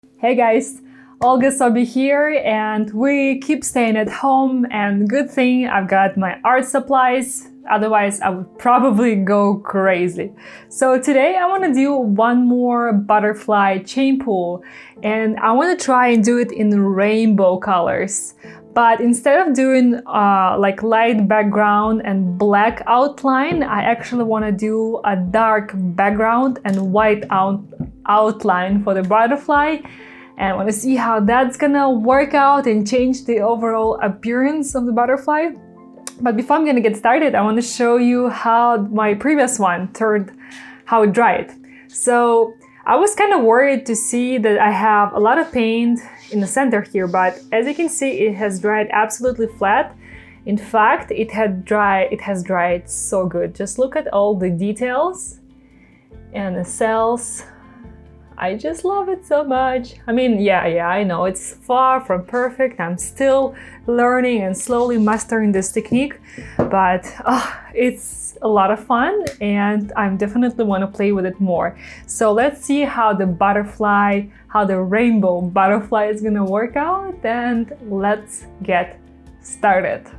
Hey guys, Olga Soby here, and we keep staying at home, and good thing I've got my art supplies, otherwise I would probably go crazy. So today I want to do one more butterfly chain pull, and I want to try and do it in rainbow colors. But instead of doing like light background and black outline, I actually want to do a dark background and white outline for the butterfly. And I want to see how that's gonna work out and change the overall appearance of the butterfly. But before I'm gonna get started, I want to show you how my previous one turned, how it dried. So I was kind of worried to see that I have a lot of paint in the center here, but as you can see, it has dried absolutely flat. In fact, it has dried so good. Just look at all the details and the cells. I just love it so much. I mean, yeah, I know it's far from perfect. I'm still learning and slowly mastering this technique, but it's a lot of fun and I definitely want to play with it more. So let's see how the rainbow butterfly is gonna work out, and let's get started.